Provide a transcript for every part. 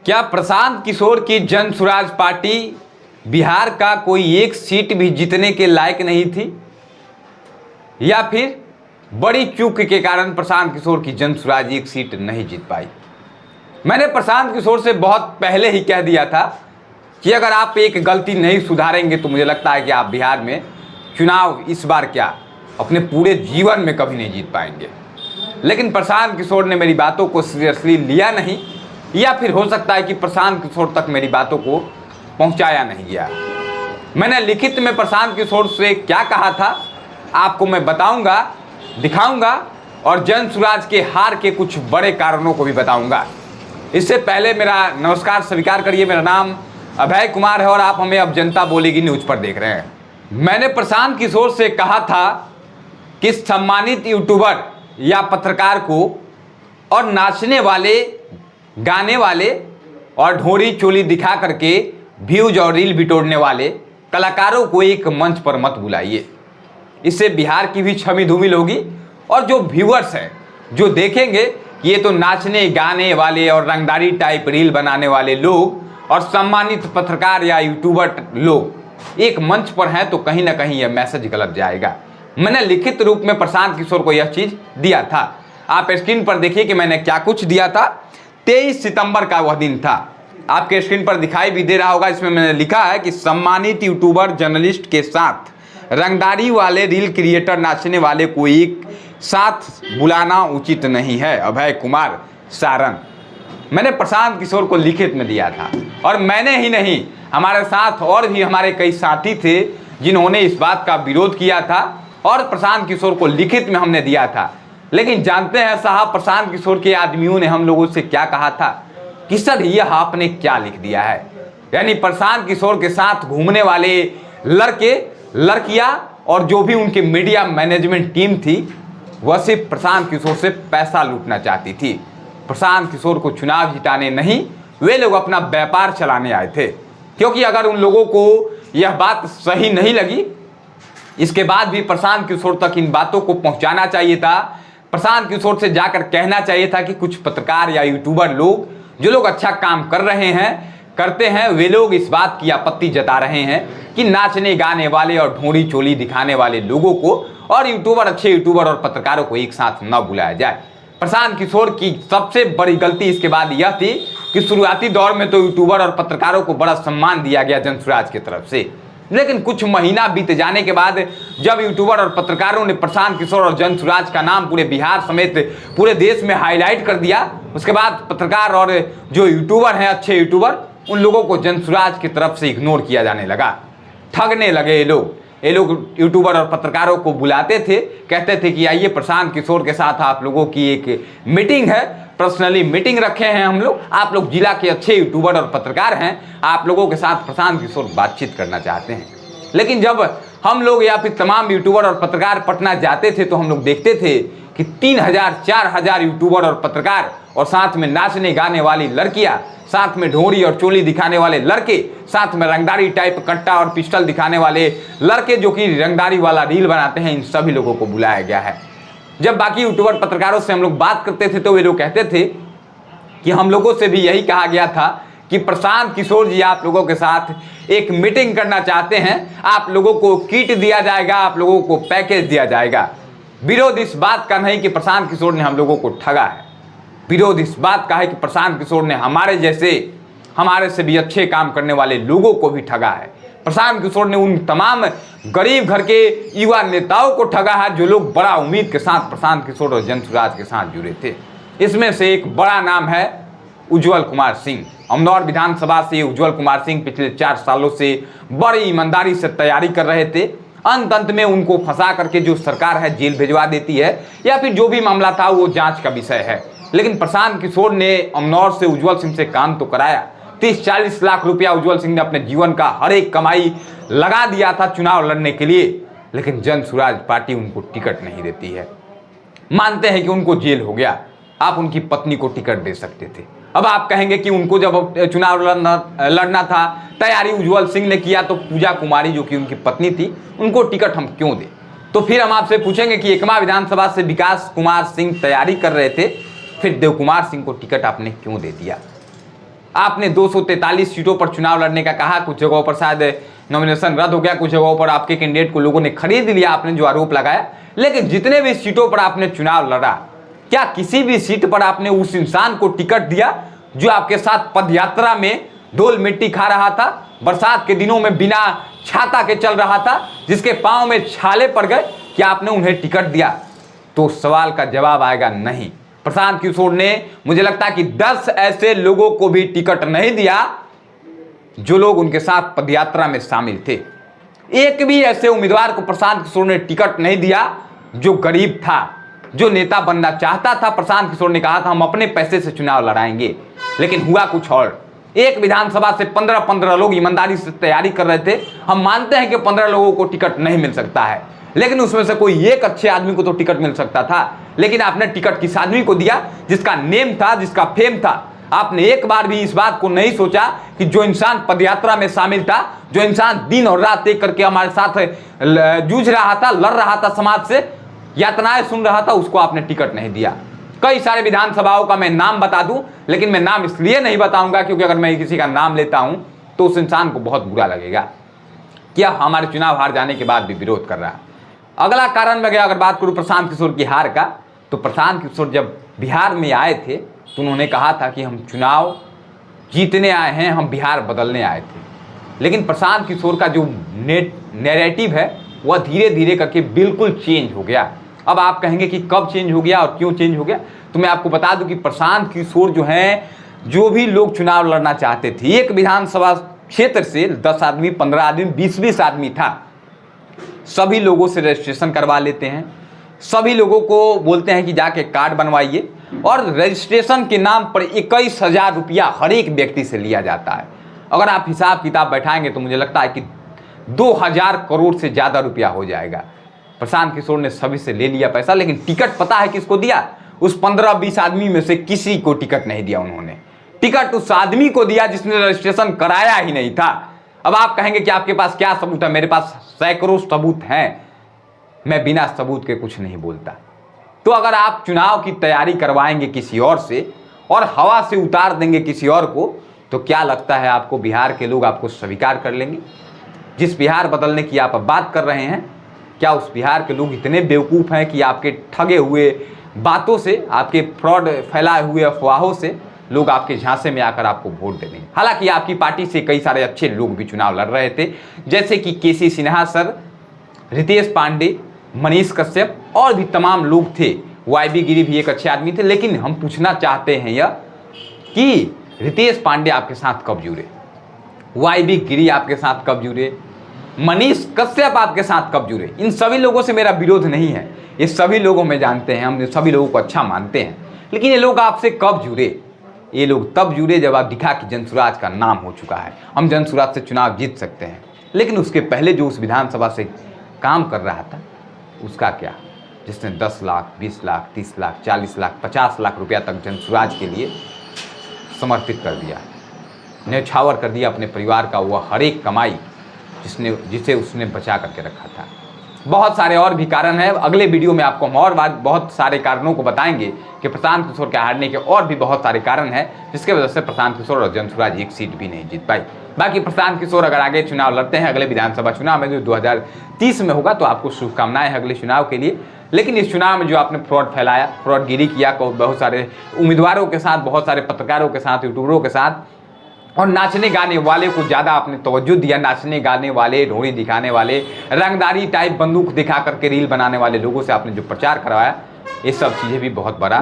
क्या प्रशांत किशोर की जन स्वराज पार्टी बिहार का कोई एक सीट भी जीतने के लायक नहीं थी, या फिर बड़ी चूक के कारण प्रशांत किशोर की जन स्वराज एक सीट नहीं जीत पाई? मैंने प्रशांत किशोर से बहुत पहले ही कह दिया था कि अगर आप एक गलती नहीं सुधारेंगे तो मुझे लगता है कि आप बिहार में चुनाव इस बार क्या अपने पूरे जीवन में कभी नहीं जीत पाएंगे। लेकिन प्रशांत किशोर ने मेरी बातों को सीरियसली लिया नहीं, या फिर हो सकता है कि प्रशांत किशोर तक मेरी बातों को पहुंचाया नहीं गया। मैंने लिखित में प्रशांत किशोर से क्या कहा था आपको मैं बताऊंगा, दिखाऊंगा और जन स्वराज के हार के कुछ बड़े कारणों को भी बताऊंगा। इससे पहले मेरा नमस्कार स्वीकार करिए। मेरा नाम अभय कुमार है और आप हमें अब जनता बोलेगी न्यूज पर देख रहे हैं। मैंने प्रशांत किशोर से कहा था कि सम्मानित यूट्यूबर या पत्रकार को और नाचने वाले, गाने वाले और ढोरी चोली दिखा करके व्यूज और रील बिटोरने वाले कलाकारों को एक मंच पर मत बुलाइए। इससे बिहार की भी छवि धूमिल होगी और जो व्यूअर्स हैं जो देखेंगे कि ये तो नाचने गाने वाले और रंगदारी टाइप रील बनाने वाले लोग और सम्मानित पत्रकार या यूट्यूबर लोग एक मंच पर हैं, तो कहीं ना कहीं यह मैसेज गलत जाएगा। मैंने लिखित रूप में प्रशांत किशोर को यह चीज़ दिया था। आप स्क्रीन पर देखिए कि मैंने क्या कुछ दिया था। 23 सितंबर का वह दिन था, आपके स्क्रीन पर दिखाई भी दे रहा होगा। इसमें मैंने लिखा है कि सम्मानित यूट्यूबर जर्नलिस्ट के साथ रंगदारी वाले रील क्रिएटर नाचने वाले को एक साथ बुलाना उचित नहीं है। अभय कुमार सारंग। मैंने प्रशांत किशोर को लिखित में दिया था और मैंने ही नहीं, हमारे साथ और भी हमारे कई साथी थे जिन्होंने इस बात का विरोध किया था और प्रशांत किशोर को लिखित में हमने दिया था। लेकिन जानते हैं साहब, प्रशांत किशोर के आदमियों ने हम लोगों से क्या कहा था कि सर यह आपने क्या लिख दिया है। यानी प्रशांत किशोर के साथ घूमने वाले लड़के लड़कियां और जो भी उनकी मीडिया मैनेजमेंट टीम थी वह सिर्फ प्रशांत किशोर से पैसा लूटना चाहती थी। प्रशांत किशोर को चुनाव जिताने नहीं, वे लोग अपना व्यापार चलाने आए थे। क्योंकि अगर उन लोगों को यह बात सही नहीं लगी, इसके बाद भी प्रशांत किशोर तक इन बातों को पहुंचाना चाहिए था। प्रशांत किशोर से जाकर कहना चाहिए था कि कुछ पत्रकार या यूट्यूबर लोग जो लोग अच्छा काम कर रहे हैं, करते हैं, वे लोग इस बात की आपत्ति जता रहे हैं कि नाचने गाने वाले और ढोरी चोली दिखाने वाले लोगों को और यूट्यूबर, अच्छे यूट्यूबर और पत्रकारों को एक साथ न बुलाया जाए। प्रशांत किशोर की सबसे बड़ी गलती इसके बाद यह थी कि शुरुआती दौर में तो यूट्यूबर और पत्रकारों को बड़ा सम्मान दिया गया जन स्वराज की तरफ से, लेकिन कुछ महीना बीत जाने के बाद जब यूट्यूबर और पत्रकारों ने प्रशांत किशोर और जन स्वराज का नाम पूरे बिहार समेत पूरे देश में हाईलाइट कर दिया, उसके बाद पत्रकार और जो यूट्यूबर हैं, अच्छे यूट्यूबर, उन लोगों को जन स्वराज की तरफ से इग्नोर किया जाने लगा। ठगने लगे ये लोग यूट्यूबर और पत्रकारों को बुलाते थे, कहते थे कि आइए प्रशांत किशोर के साथ आप लोगों की एक मीटिंग है, पर्सनली मीटिंग रखे हैं हम लोग, आप लोग जिला के अच्छे यूट्यूबर और पत्रकार हैं, आप लोगों के साथ प्रशांत किशोर बातचीत करना चाहते हैं। लेकिन जब हम लोग या फिर तमाम यूट्यूबर और पत्रकार पटना जाते थे तो हम लोग देखते थे कि 3000 4000 यूट्यूबर और पत्रकार और साथ में नाचने गाने वाली लड़कियां, साथ में ढोरी और चोली दिखाने वाले लड़के, साथ में रंगदारी टाइप कट्टा और पिस्टल दिखाने वाले लड़के जो कि रंगदारी वाला रील बनाते हैं, इन सभी लोगों को बुलाया गया है। जब बाकी यूट्यूबर पत्रकारों से हम लोग बात करते थे तो वे लोग कहते थे कि हम लोगों से भी यही कहा गया था कि प्रशांत किशोर जी आप लोगों के साथ एक मीटिंग करना चाहते हैं, आप लोगों को किट दिया जाएगा, आप लोगों को पैकेज दिया जाएगा। विरोध इस बात का नहीं कि प्रशांत किशोर ने हम लोगों को ठगा है, विरोध इस बात का है कि प्रशांत किशोर ने हमारे जैसे, हमारे से भी अच्छे काम करने वाले लोगों को भी ठगा है। प्रशांत किशोर ने उन तमाम गरीब घर के युवा नेताओं को ठगा है जो लोग बड़ा उम्मीद के साथ प्रशांत किशोर और जन स्वराज के साथ जुड़े थे। इसमें से एक बड़ा नाम है उज्जवल कुमार सिंह। अमनौर विधानसभा से उज्जवल कुमार सिंह पिछले 4 सालों से बड़ी ईमानदारी से तैयारी कर रहे थे। अंत में उनको फंसा करके जो सरकार है जेल भिजवा देती है, या फिर जो भी मामला था वो जांच का विषय है। लेकिन प्रशांत किशोर ने अमनौर से उज्जवल सिंह से काम तो कराया। 30-40 लाख रुपया उज्जवल सिंह ने अपने जीवन का हर एक कमाई लगा दिया था चुनाव लड़ने के लिए, लेकिन जन स्वराज पार्टी उनको टिकट नहीं देती है। मानते हैं कि उनको जेल हो गया, आप उनकी पत्नी को टिकट दे सकते थे। अब आप कहेंगे कि उनको जब चुनाव लड़ना था, तैयारी उज्जवल सिंह ने किया, तो पूजा कुमारी जो कि उनकी पत्नी थी, उनको टिकट हम क्यों दें? तो फिर हम आपसे पूछेंगे कि एकमा विधानसभा से विकास कुमार सिंह तैयारी कर रहे थे, फिर देव कुमार सिंह को टिकट आपने क्यों दे दिया? आपने 243 सीटों पर चुनाव लड़ने का कहा, कुछ जगहों पर शायद नॉमिनेशन रद्द हो गया, कुछ जगहों पर आपके कैंडिडेट को लोगों ने खरीद लिया, आपने जो आरोप लगाया। लेकिन जितने भी सीटों पर आपने चुनाव लड़ा, क्या किसी भी सीट पर आपने उस इंसान को टिकट दिया जो आपके साथ पदयात्रा में धूल मिट्टी खा रहा था, बरसात के दिनों में बिना छाता के चल रहा था, जिसके पांव में छाले पड़ गए? क्या आपने उन्हें टिकट दिया? तो सवाल का जवाब आएगा नहीं। प्रशांत किशोर ने, मुझे लगता है कि 10 ऐसे लोगों को भी टिकट नहीं दिया जो लोग उनके साथ पदयात्रा में शामिल थे। एक भी ऐसे उम्मीदवार को प्रशांत किशोर ने टिकट नहीं दिया जो गरीब था, जो नेता बनना चाहता था। प्रशांत किशोर ने कहा था हम अपने पैसे से चुनाव लड़ाएंगे, लेकिन हुआ कुछ और। एक विधानसभा से 15-15 लोग ईमानदारी से तैयारी कर रहे थे। हम मानते हैं कि 15 लोगों को टिकट नहीं मिल सकता है, लेकिन उसमें से कोई एक अच्छे आदमी को तो टिकट मिल सकता था। लेकिन आपने टिकट किस आदमी को दिया? जिसका नेम था, जिसका फेम था। आपने एक बार भी इस बात को नहीं सोचा कि जो इंसान पदयात्रा में शामिल था, जो इंसान दिन और रात एक करके हमारे साथ जूझ रहा था, लड़ रहा था, समाज से यातनाएं सुन रहा था, उसको आपने टिकट नहीं दिया। कई सारे विधानसभाओं का मैं नाम बता दूं, लेकिन मैं नाम इसलिए नहीं बताऊंगा क्योंकि अगर मैं किसी का नाम लेता हूं तो उस इंसान को बहुत बुरा लगेगा कि हमारे चुनाव हार जाने के बाद भी विरोध कर रहा है। अगला कारण मैं अगर बात करूं प्रशांत किशोर की हार का, तो प्रशांत किशोर जब बिहार में आए थे तो उन्होंने कहा था कि हम चुनाव जीतने आए हैं, हम बिहार बदलने आए थे। लेकिन प्रशांत किशोर का जो नैरेटिव है वह धीरे धीरे करके बिल्कुल चेंज हो गया। अब आप कहेंगे कि कब चेंज हो गया और क्यों चेंज हो गया, तो मैं आपको बता दूं कि प्रशांत किशोर जो हैं, जो भी लोग चुनाव लड़ना चाहते थे, एक विधानसभा क्षेत्र से 10 आदमी, 15 आदमी, 20-20 आदमी था, सभी लोगों से रजिस्ट्रेशन करवा लेते हैं। सभी लोगों को बोलते हैं कि जाके कार्ड बनवाइए, और रजिस्ट्रेशन के नाम पर 21,000 रुपया हर एक व्यक्ति से लिया जाता है। अगर आप हिसाब किताब बैठाएंगे तो मुझे लगता है कि 2,000 करोड़ से ज़्यादा रुपया हो जाएगा। प्रशांत किशोर ने सभी से ले लिया पैसा, लेकिन टिकट पता है किसको दिया? उस 15-20 आदमी में से किसी को टिकट नहीं दिया उन्होंने। टिकट उस आदमी को दिया जिसने रजिस्ट्रेशन कराया ही नहीं था। अब आप कहेंगे कि आपके पास क्या सबूत है? मेरे पास सैकड़ों सबूत हैं, मैं बिना सबूत के कुछ नहीं बोलता। तो अगर आप चुनाव की तैयारी करवाएंगे किसी और से और हवा से उतार देंगे किसी और को, तो क्या लगता है आपको बिहार के लोग आपको स्वीकार कर लेंगे? जिस बिहार बदलने की आप बात कर रहे हैं, क्या उस बिहार के लोग इतने बेवकूफ़ हैं कि आपके ठगे हुए बातों से, आपके फ्रॉड फैलाए हुए अफवाहों से लोग आपके झांसे में आकर आपको वोट दे देंगे? हालांकि आपकी पार्टी से कई सारे अच्छे लोग भी चुनाव लड़ रहे थे, जैसे कि केसी सिन्हा सर, रितेश पांडे, मनीष कश्यप और भी तमाम लोग थे। वाईबी गिरी भी एक अच्छे आदमी थे। लेकिन हम पूछना चाहते हैं यह कि रितेश पांडे आपके साथ कब जुड़े, वाईबी गिरी आपके साथ कब जुड़े, मनीष कश्यप आपके साथ कब जुड़े? इन सभी लोगों से मेरा विरोध नहीं है, ये सभी लोग हमें जानते हैं, हम सभी लोगों को अच्छा मानते हैं। लेकिन ये लोग आपसे कब जुड़े? ये लोग तब जुड़े जब आप दिखा कि जनसुराज का नाम हो चुका है, हम जनसुराज से चुनाव जीत सकते हैं। लेकिन उसके पहले जो उस विधानसभा से काम कर रहा था, उसका क्या? जिसने 10 लाख, 20 लाख, 30 लाख, 40 लाख, 50 लाख रुपया तक जनसुराज के लिए समर्पित कर दिया, न्यौछावर कर दिया अपने परिवार का वह हर एक कमाई जिसे उसने बचा करके रखा था। बहुत सारे और भी कारण हैं। अगले वीडियो में आपको हम और बहुत सारे कारणों को बताएंगे कि प्रशांत किशोर के हारने के और भी बहुत सारे कारण हैं, जिसके वजह से प्रशांत किशोर और जनसुराज एक सीट भी नहीं जीत पाई। बाकी प्रशांत किशोर अगर आगे चुनाव लड़ते हैं अगले विधानसभा चुनाव में जो 2030 में होगा, तो आपको शुभकामनाएं अगले चुनाव के लिए। लेकिन इस चुनाव में जो आपने फ्रॉड फैलाया, फ्रॉडगिरी किया, बहुत सारे उम्मीदवारों के साथ, बहुत सारे पत्रकारों के साथ, यूट्यूबरों के साथ, और नाचने गाने वाले को ज़्यादा आपने तवज्जो दिया। नाचने गाने वाले, ढोड़ी दिखाने वाले, रंगदारी टाइप बंदूक दिखा करके रील बनाने वाले लोगों से आपने जो प्रचार करवाया, ये सब चीज़ें भी बहुत बड़ा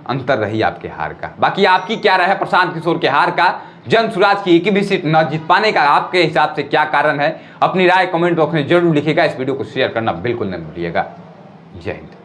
अंतर रही आपके हार का। बाकी आपकी क्या राय है प्रशांत किशोर के हार का? जनसुराज की एक भी सीट न जीत पाने का आपके हिसाब से क्या कारण है? अपनी राय कमेंट बॉक्स में जरूर लिखिएगा। इस वीडियो को शेयर करना बिल्कुल न भूलिएगा। जय हिंद।